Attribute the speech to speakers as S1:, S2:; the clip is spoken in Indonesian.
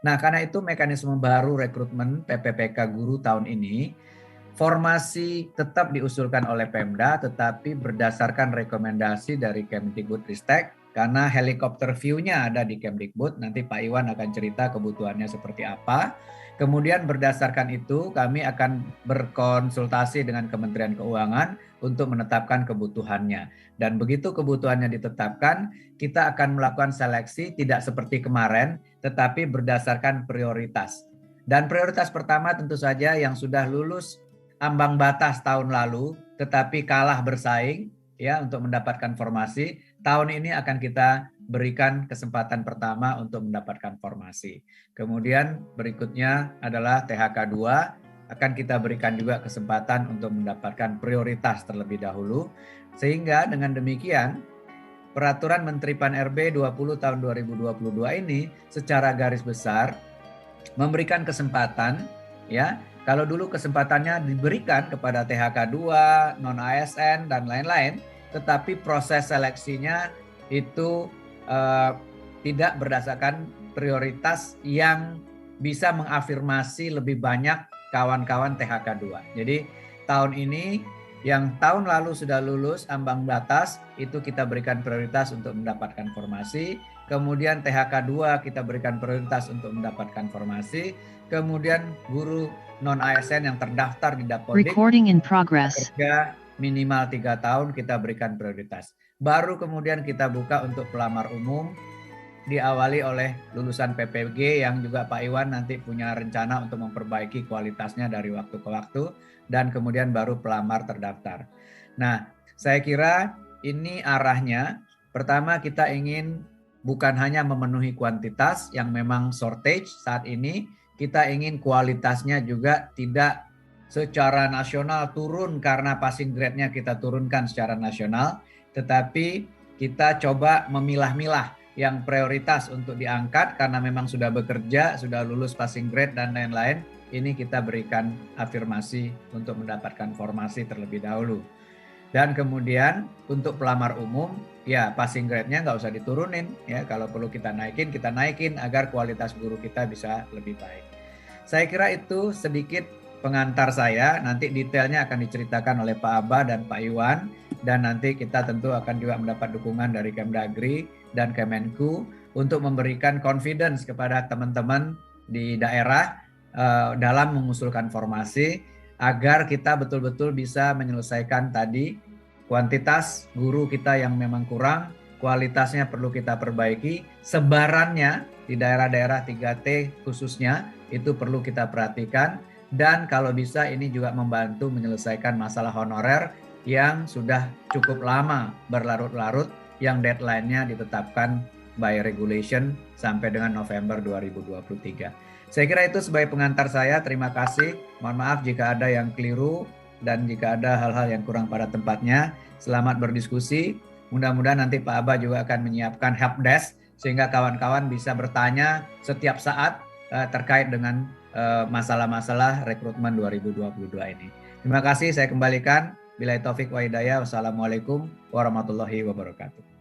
S1: Nah, karena itu mekanisme baru rekrutmen PPPK guru tahun ini, formasi tetap diusulkan oleh Pemda, tetapi berdasarkan rekomendasi dari Kemdikbudristek, karena helikopter view-nya ada di Kemdikbud, nanti Pak Iwan akan cerita kebutuhannya seperti apa. Kemudian berdasarkan itu kami akan berkonsultasi dengan Kementerian Keuangan untuk menetapkan kebutuhannya. Dan begitu kebutuhannya ditetapkan, kita akan melakukan seleksi tidak seperti kemarin, tetapi berdasarkan prioritas. Dan prioritas pertama tentu saja yang sudah lulus ambang batas tahun lalu, tetapi kalah bersaing ya untuk mendapatkan formasi. Tahun ini akan kita berikan kesempatan pertama untuk mendapatkan formasi. Kemudian berikutnya adalah THK 2, akan kita berikan juga kesempatan untuk mendapatkan prioritas terlebih dahulu. Sehingga dengan demikian Peraturan Menteri Pan-RB 20 tahun 2022 ini secara garis besar memberikan kesempatan ya. Kalau dulu kesempatannya diberikan kepada THK 2, non-ASN dan lain-lain, tetapi proses seleksinya itu tidak berdasarkan prioritas yang bisa mengafirmasi lebih banyak kawan-kawan THK 2. Jadi tahun ini yang tahun lalu sudah lulus ambang batas itu kita berikan prioritas untuk mendapatkan formasi. Kemudian THK 2 kita berikan prioritas untuk mendapatkan formasi. Kemudian guru non-ASN yang terdaftar di Dapodik kerja minimal 3 tahun kita berikan prioritas. Baru kemudian kita buka untuk pelamar umum, diawali oleh lulusan PPG yang juga Pak Iwan nanti punya rencana untuk memperbaiki kualitasnya dari waktu ke waktu, dan kemudian baru pelamar terdaftar. Nah, saya kira ini arahnya. Pertama kita ingin bukan hanya memenuhi kuantitas yang memang shortage saat ini, kita ingin kualitasnya juga tidak secara nasional turun karena passing grade-nya kita turunkan secara nasional, tetapi kita coba memilah-milah yang prioritas untuk diangkat karena memang sudah bekerja, sudah lulus passing grade dan lain-lain. Ini kita berikan afirmasi untuk mendapatkan formasi terlebih dahulu. Dan kemudian untuk pelamar umum, ya passing grade-nya nggak usah diturunin. Ya, kalau perlu kita naikin agar kualitas guru kita bisa lebih baik. Saya kira itu sedikit pengantar saya. Nanti detailnya akan diceritakan oleh Pak Aba dan Pak Iwan. Dan nanti kita tentu akan juga mendapat dukungan dari Kemdagri dan Kemenku untuk memberikan confidence kepada teman-teman di daerah dalam mengusulkan formasi agar kita betul-betul bisa menyelesaikan tadi kuantitas guru kita yang memang kurang, kualitasnya perlu kita perbaiki, sebarannya di daerah-daerah 3T khususnya itu perlu kita perhatikan, dan kalau bisa ini juga membantu menyelesaikan masalah honorer yang sudah cukup lama berlarut-larut yang deadline-nya ditetapkan by regulation sampai dengan November 2023. Saya kira itu sebagai pengantar saya. Terima kasih. Mohon maaf jika ada yang keliru dan jika ada hal-hal yang kurang pada tempatnya. Selamat berdiskusi. Mudah-mudahan nanti Pak Aba juga akan menyiapkan helpdesk sehingga kawan-kawan bisa bertanya setiap saat terkait dengan masalah-masalah rekrutmen 2022 ini. Terima kasih, saya kembalikan. Billahi taufik wa hidayah. Wassalamualaikum warahmatullahi wabarakatuh.